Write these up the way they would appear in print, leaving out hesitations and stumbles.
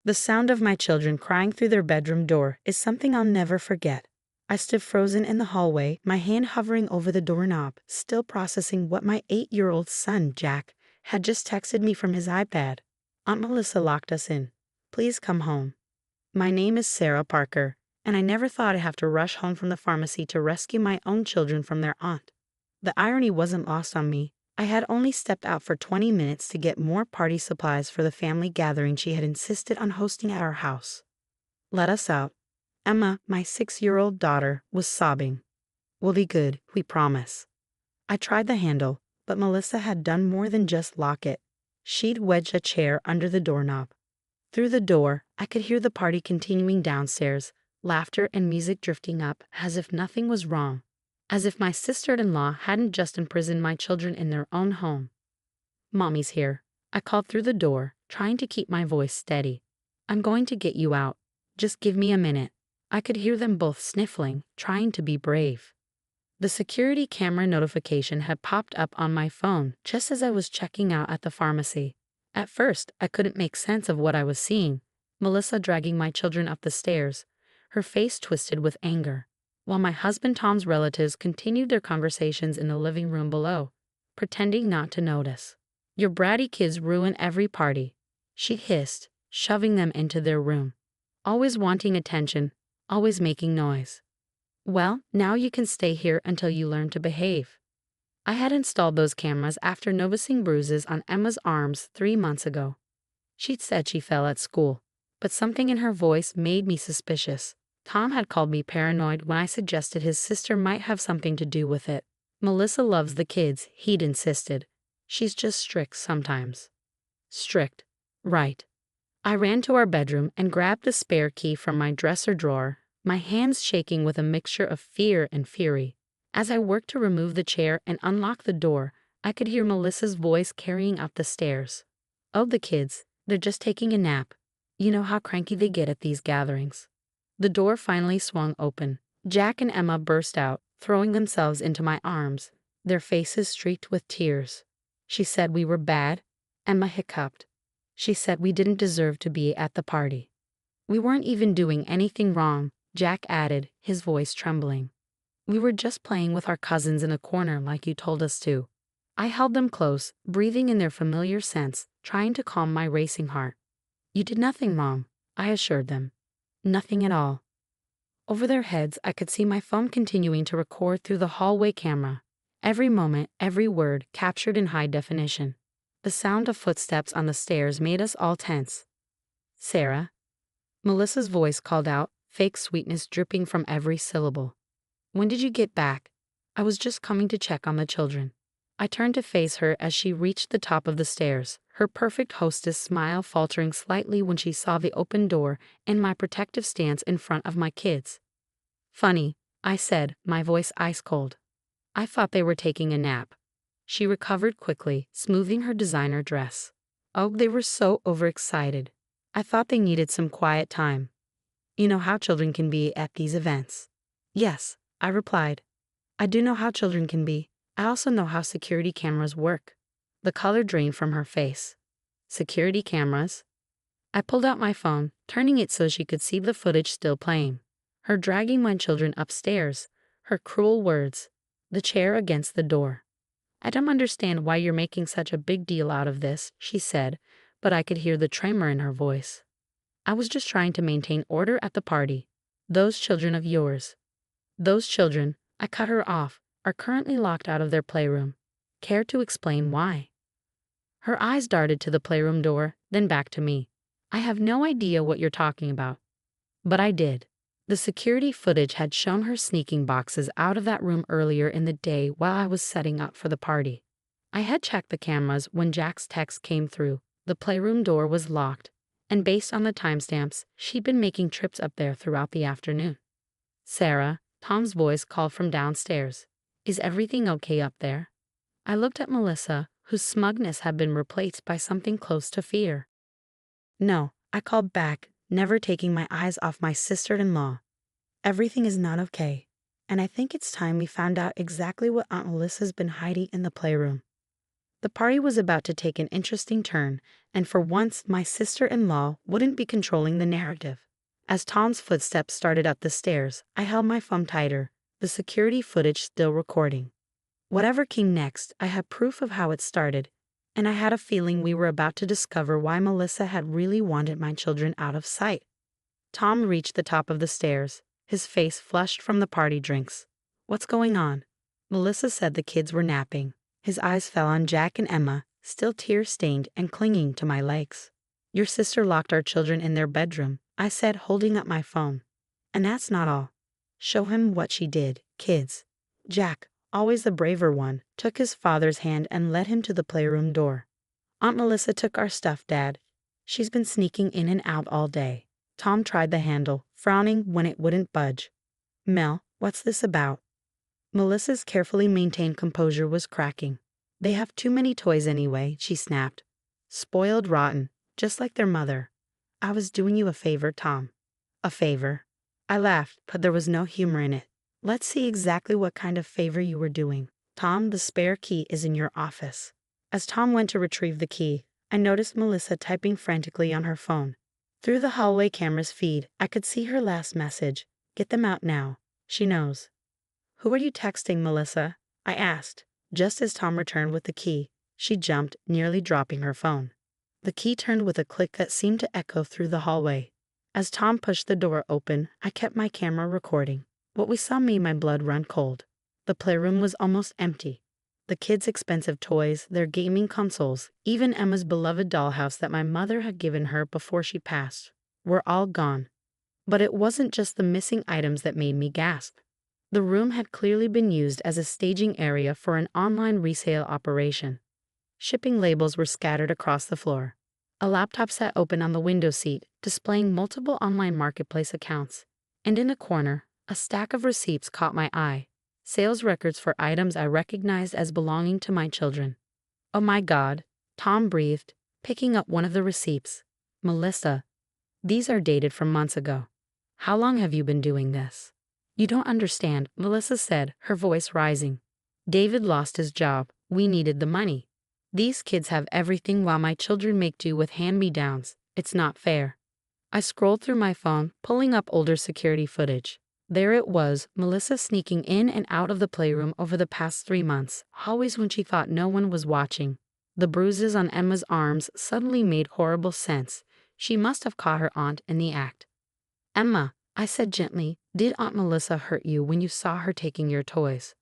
The sound of my children crying through their bedroom door is something I'll never forget. I stood frozen in the hallway, my hand hovering over the doorknob, still processing what my 8-year-old son, Jack, had just texted me from his iPad. Aunt Melissa locked us in. Please come home. My name is Sarah Parker, and I never thought I'd have to rush home from the pharmacy to rescue my own children from their aunt. The irony wasn't lost on me. I had only stepped out for 20 minutes to get more party supplies for the family gathering she had insisted on hosting at our house. Let us out. Emma, my 6-year-old daughter, was sobbing. We'll be good, we promise. I tried the handle, but Melissa had done more than just lock it. She'd wedged a chair under the doorknob. Through the door, I could hear the party continuing downstairs, laughter and music drifting up as if nothing was wrong, as if my sister-in-law hadn't just imprisoned my children in their own home. Mommy's here. I called through the door, trying to keep my voice steady. I'm going to get you out. Just give me a minute. I could hear them both sniffling, trying to be brave. The security camera notification had popped up on my phone just as I was checking out at the pharmacy. At first, I couldn't make sense of what I was seeing. Melissa dragging my children up the stairs, her face twisted with anger, while my husband Tom's relatives continued their conversations in the living room below, pretending not to notice. Your bratty kids ruin every party, she hissed, shoving them into their room. Always wanting attention, always making noise. Well, now you can stay here until you learn to behave. I had installed those cameras after noticing bruises on Emma's arms 3 months ago. She'd said she fell at school, but something in her voice made me suspicious. Tom had called me paranoid when I suggested his sister might have something to do with it. Melissa loves the kids, he'd insisted. She's just strict sometimes. Strict. Right. I ran to our bedroom and grabbed the spare key from my dresser drawer, my hands shaking with a mixture of fear and fury. As I worked to remove the chair and unlock the door, I could hear Melissa's voice carrying up the stairs. Oh, the kids, they're just taking a nap. You know how cranky they get at these gatherings. The door finally swung open. Jack and Emma burst out, throwing themselves into my arms, their faces streaked with tears. She said we were bad. Emma hiccuped. She said we didn't deserve to be at the party. We weren't even doing anything wrong, Jack added, his voice trembling. We were just playing with our cousins in a corner like you told us to. I held them close, breathing in their familiar scents, trying to calm my racing heart. You did nothing wrong, I assured them. Nothing at all. Over their heads, I could see my phone continuing to record through the hallway camera. Every moment, every word captured in high definition. The sound of footsteps on the stairs made us all tense. Sarah? Melissa's voice called out, fake sweetness dripping from every syllable. When did you get back? I was just coming to check on the children. I turned to face her as she reached the top of the stairs, her perfect hostess smile faltering slightly when she saw the open door and my protective stance in front of my kids. Funny, I said, my voice ice cold. I thought they were taking a nap. She recovered quickly, smoothing her designer dress. Oh, they were so overexcited. I thought they needed some quiet time. You know how children can be at these events. Yes, I replied. I do know how children can be. I also know how security cameras work. The color drained from her face. Security cameras? I pulled out my phone, turning it so she could see the footage still playing. Her dragging my children upstairs, her cruel words, the chair against the door. I don't understand why you're making such a big deal out of this, she said, but I could hear the tremor in her voice. I was just trying to maintain order at the party. Those children of yours. Those children, I cut her off, are currently locked out of their playroom. Care to explain why? Her eyes darted to the playroom door, then back to me. I have no idea what you're talking about. But I did. The security footage had shown her sneaking boxes out of that room earlier in the day while I was setting up for the party. I had checked the cameras when Jack's text came through. The playroom door was locked, and based on the timestamps, she'd been making trips up there throughout the afternoon. Sarah, Tom's voice called from downstairs. Is everything okay up there? I looked at Melissa, whose smugness had been replaced by something close to fear. No, I called back, never taking my eyes off my sister-in-law. Everything is not okay, and I think it's time we found out exactly what Aunt Melissa's been hiding in the playroom. The party was about to take an interesting turn, and for once my sister-in-law wouldn't be controlling the narrative. As Tom's footsteps started up the stairs, I held my phone tighter, the security footage still recording. Whatever came next, I had proof of how it started, and I had a feeling we were about to discover why Melissa had really wanted my children out of sight. Tom reached the top of the stairs, his face flushed from the party drinks. "What's going on?" Melissa said the kids were napping. His eyes fell on Jack and Emma, still tear-stained and clinging to my legs. "Your sister locked our children in their bedroom," I said, holding up my phone. "And that's not all. Show him what she did, kids." Jack, always the braver one, took his father's hand and led him to the playroom door. "Aunt Melissa took our stuff, Dad. She's been sneaking in and out all day." Tom tried the handle, frowning when it wouldn't budge. "Mel, what's this about?" Melissa's carefully maintained composure was cracking. "They have too many toys anyway," she snapped. "Spoiled rotten, just like their mother. I was doing you a favor, Tom." "A favor?" I laughed, but there was no humor in it. "Let's see exactly what kind of favor you were doing. Tom, the spare key is in your office." As Tom went to retrieve the key, I noticed Melissa typing frantically on her phone. Through the hallway camera's feed, I could see her last message. "Get them out now. She knows." "Who are you texting, Melissa?" I asked. Just as Tom returned with the key, she jumped, nearly dropping her phone. The key turned with a click that seemed to echo through the hallway. As Tom pushed the door open, I kept my camera recording. What we saw made my blood run cold. The playroom was almost empty. The kids' expensive toys, their gaming consoles, even Emma's beloved dollhouse that my mother had given her before she passed, were all gone. But it wasn't just the missing items that made me gasp. The room had clearly been used as a staging area for an online resale operation. Shipping labels were scattered across the floor. A laptop sat open on the window seat, displaying multiple online marketplace accounts. And in a corner, a stack of receipts caught my eye. Sales records for items I recognized as belonging to my children. "Oh my God," Tom breathed, picking up one of the receipts. "Melissa, these are dated from months ago. How long have you been doing this?" "You don't understand," Melissa said, her voice rising. "David lost his job. We needed the money. These kids have everything while my children make do with hand-me-downs. It's not fair." I scrolled through my phone, pulling up older security footage. There it was, Melissa sneaking in and out of the playroom over the past 3 months, always when she thought no one was watching. The bruises on Emma's arms suddenly made horrible sense. She must have caught her aunt in the act. "Emma," I said gently, "did Aunt Melissa hurt you when you saw her taking your toys?"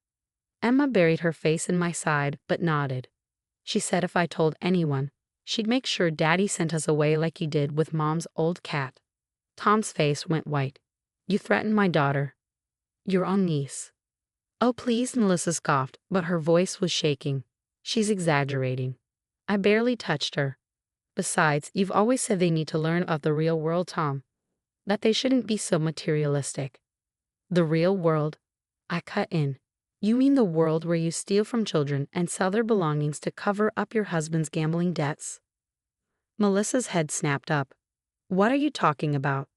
Emma buried her face in my side, but nodded. She said if I told anyone, she'd make sure Daddy sent us away like he did with Mom's old cat. Tom's face went white. "You threatened my daughter. Your own niece." "Oh please," Melissa scoffed, but her voice was shaking. "She's exaggerating. I barely touched her. Besides, you've always said they need to learn about the real world, Tom. That they shouldn't be so materialistic." "The real world?" I cut in. "You mean the world where you steal from children and sell their belongings to cover up your husband's gambling debts?" Melissa's head snapped up. "What are you talking about?"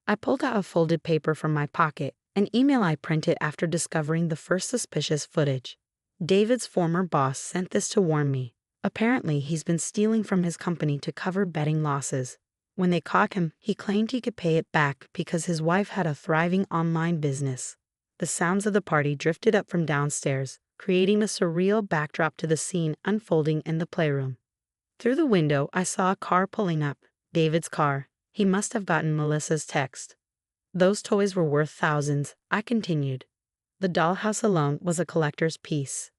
I pulled out a folded paper from my pocket, an email I printed after discovering the first suspicious footage. David's former boss sent this to warn me. Apparently, he's been stealing from his company to cover betting losses. When they caught him, he claimed he could pay it back because his wife had a thriving online business. The sounds of the party drifted up from downstairs, creating a surreal backdrop to the scene unfolding in the playroom. Through the window, I saw a car pulling up. David's car. He must have gotten Melissa's text. "Those toys were worth thousands," I continued. "The dollhouse alone was a collector's piece."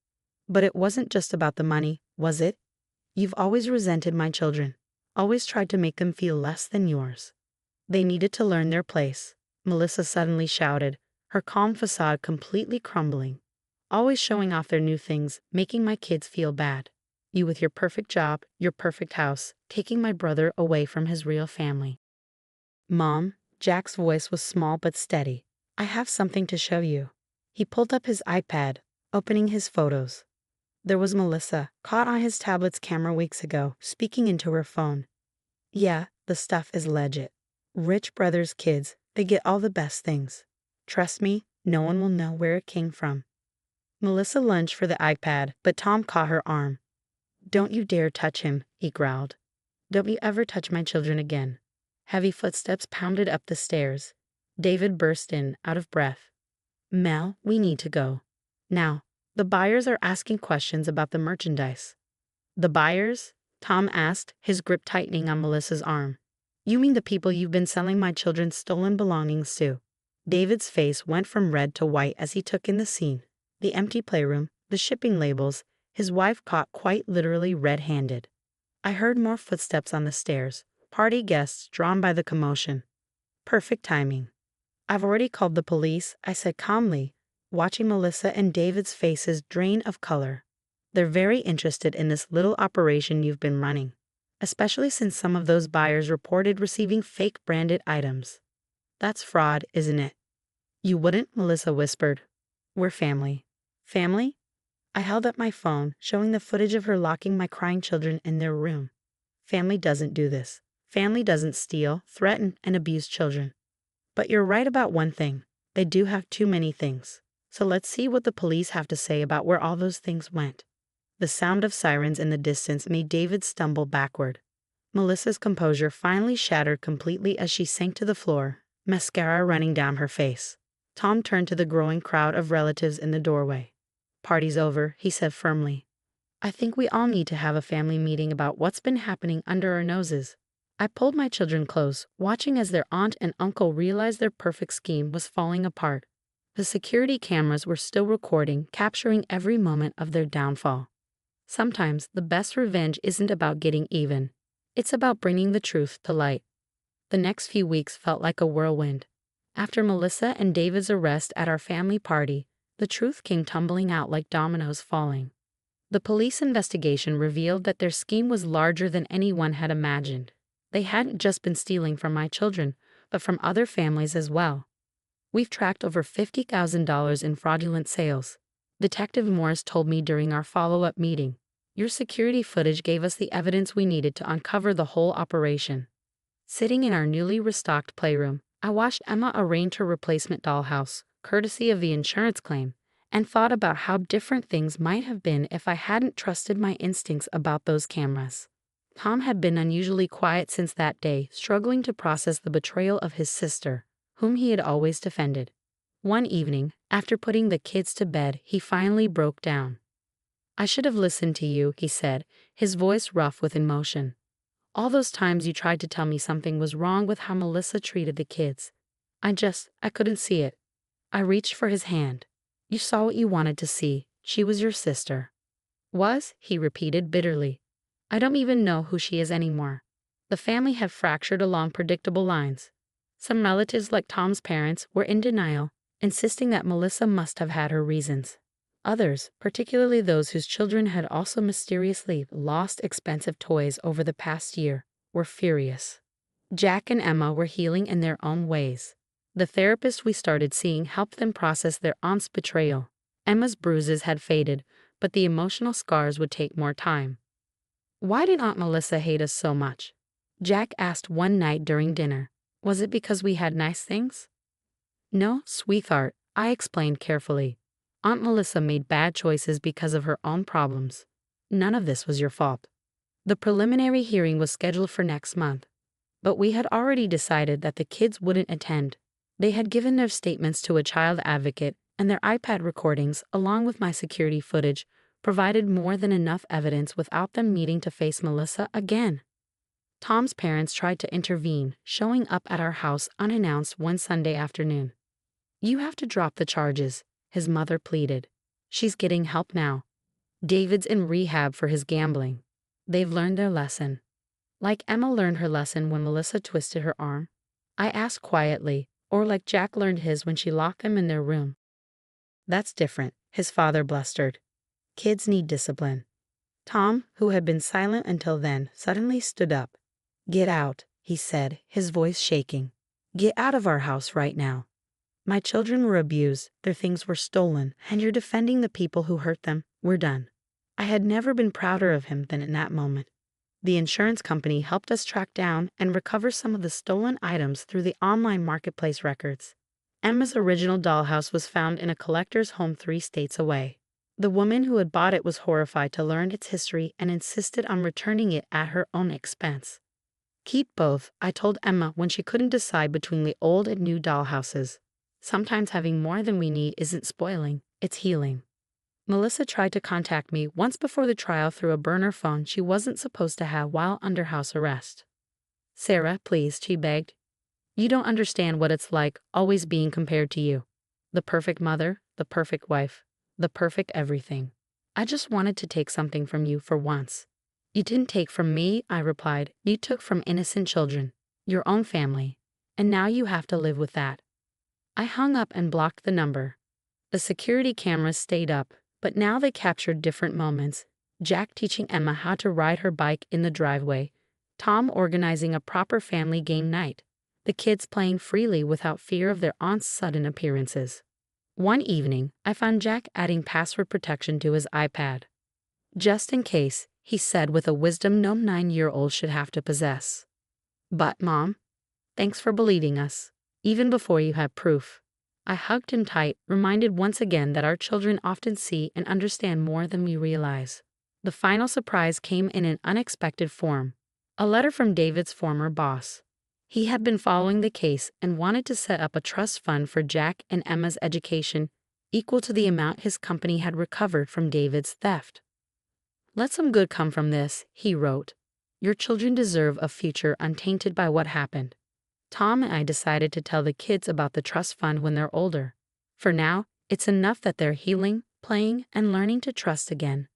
"But it wasn't just about the money, was it? You've always resented my children, always tried to make them feel less than yours." "They needed to learn their place," Melissa suddenly shouted, her calm facade completely crumbling. "Always showing off their new things, making my kids feel bad. You with your perfect job, your perfect house, taking my brother away from his real family." "Mom," Jack's voice was small but steady, "I have something to show you." He pulled up his iPad, opening his photos. There was Melissa, caught on his tablet's camera weeks ago, speaking into her phone. "Yeah, the stuff is legit. Rich brothers' kids, they get all the best things. Trust me, no one will know where it came from." Melissa lunged for the iPad, but Tom caught her arm. Don't you dare touch him, he growled. Don't you ever touch my children again. Heavy footsteps pounded up the stairs. David burst in, out of breath. Mel, we need to go. Now, the buyers are asking questions about the merchandise. The buyers? Tom asked, his grip tightening on Melissa's arm. You mean the people you've been selling my children's stolen belongings to? David's face went from red to white as he took in the scene. The empty playroom, the shipping labels, his wife caught quite literally red-handed. I heard more footsteps on the stairs, party guests drawn by the commotion. Perfect timing. I've already called the police, I said calmly, watching Melissa and David's faces drain of color. They're very interested in this little operation you've been running, especially since some of those buyers reported receiving fake branded items. That's fraud, isn't it? You wouldn't, Melissa whispered. We're family. Family? I held up my phone, showing the footage of her locking my crying children in their room. Family doesn't do this. Family doesn't steal, threaten, and abuse children. But you're right about one thing. They do have too many things. So let's see what the police have to say about where all those things went. The sound of sirens in the distance made David stumble backward. Melissa's composure finally shattered completely as she sank to the floor, mascara running down her face. Tom turned to the growing crowd of relatives in the doorway. Party's over, he said firmly. I think we all need to have a family meeting about what's been happening under our noses. I pulled my children close, watching as their aunt and uncle realized their perfect scheme was falling apart. The security cameras were still recording, capturing every moment of their downfall. Sometimes the best revenge isn't about getting even. It's about bringing the truth to light. The next few weeks felt like a whirlwind. After Melissa and David's arrest at our family party, the truth came tumbling out like dominoes falling. The police investigation revealed that their scheme was larger than anyone had imagined. They hadn't just been stealing from my children, but from other families as well. We've tracked over $50,000 in fraudulent sales. Detective Morris told me during our follow-up meeting. Your security footage gave us the evidence we needed to uncover the whole operation. Sitting in our newly restocked playroom, I watched Emma arrange her replacement dollhouse, courtesy of the insurance claim, and thought about how different things might have been if I hadn't trusted my instincts about those cameras. Tom had been unusually quiet since that day, struggling to process the betrayal of his sister, whom he had always defended. One evening, after putting the kids to bed, he finally broke down. I should have listened to you, he said, his voice rough with emotion. All those times you tried to tell me something was wrong with how Melissa treated the kids. I couldn't see it. I reached for his hand. You saw what you wanted to see. She was your sister. Was? He repeated bitterly. I don't even know who she is anymore. The family had fractured along predictable lines. Some relatives, like Tom's parents, were in denial, insisting that Melissa must have had her reasons. Others, particularly those whose children had also mysteriously lost expensive toys over the past year, were furious. Jack and Emma were healing in their own ways. The therapist we started seeing helped them process their aunt's betrayal. Emma's bruises had faded, but the emotional scars would take more time. Why did Aunt Melissa hate us so much? Jack asked one night during dinner. Was it because we had nice things? No, sweetheart, I explained carefully. Aunt Melissa made bad choices because of her own problems. None of this was your fault. The preliminary hearing was scheduled for next month, but we had already decided that the kids wouldn't attend. They had given their statements to a child advocate, and their iPad recordings, along with my security footage, provided more than enough evidence without them needing to face Melissa again. Tom's parents tried to intervene, showing up at our house unannounced one Sunday afternoon. You have to drop the charges, his mother pleaded. She's getting help now. David's in rehab for his gambling. They've learned their lesson. Like Emma learned her lesson when Melissa twisted her arm? I asked quietly, or like Jack learned his when she locked them in their room. That's different, his father blustered. Kids need discipline. Tom, who had been silent until then, suddenly stood up. Get out, he said, his voice shaking. Get out of our house right now. My children were abused, their things were stolen, and you're defending the people who hurt them. We're done. I had never been prouder of him than in that moment. The insurance company helped us track down and recover some of the stolen items through the online marketplace records. Emma's original dollhouse was found in a collector's home 3 states away. The woman who had bought it was horrified to learn its history and insisted on returning it at her own expense. Keep both, I told Emma when she couldn't decide between the old and new dollhouses. Sometimes having more than we need isn't spoiling, it's healing. Melissa tried to contact me once before the trial through a burner phone she wasn't supposed to have while under house arrest. Sarah, please, she begged. You don't understand what it's like always being compared to you. The perfect mother, the perfect wife, the perfect everything. I just wanted to take something from you for once. You didn't take from me, I replied. You took from innocent children, your own family, and now you have to live with that. I hung up and blocked the number. The security cameras stayed up, but now they captured different moments. Jack teaching Emma how to ride her bike in the driveway, Tom organizing a proper family game night, the kids playing freely without fear of their aunt's sudden appearances. One evening, I found Jack adding password protection to his iPad. Just in case, he said with a wisdom no 9-year-old should have to possess. But, Mom, thanks for believing us, even before you had proof. I hugged him tight, reminded once again that our children often see and understand more than we realize. The final surprise came in an unexpected form. A letter from David's former boss. He had been following the case and wanted to set up a trust fund for Jack and Emma's education, equal to the amount his company had recovered from David's theft. Let some good come from this, he wrote. Your children deserve a future untainted by what happened. Tom and I decided to tell the kids about the trust fund when they're older. For now, it's enough that they're healing, playing, and learning to trust again.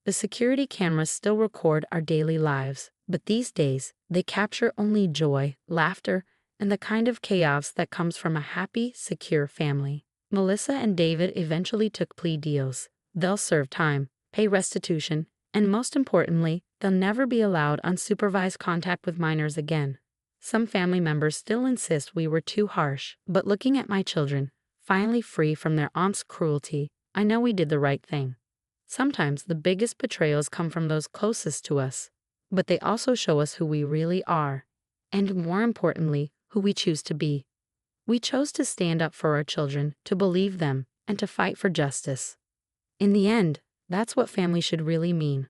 The security cameras still record our daily lives, but these days, they capture only joy, laughter, and the kind of chaos that comes from a happy, secure family. Melissa and David eventually took plea deals. They'll serve time, pay restitution, and most importantly, they'll never be allowed unsupervised contact with minors again. Some family members still insist we were too harsh, but looking at my children, finally free from their aunt's cruelty, I know we did the right thing. Sometimes the biggest betrayals come from those closest to us, but they also show us who we really are, and more importantly, who we choose to be. We chose to stand up for our children, to believe them, and to fight for justice. In the end, that's what family should really mean.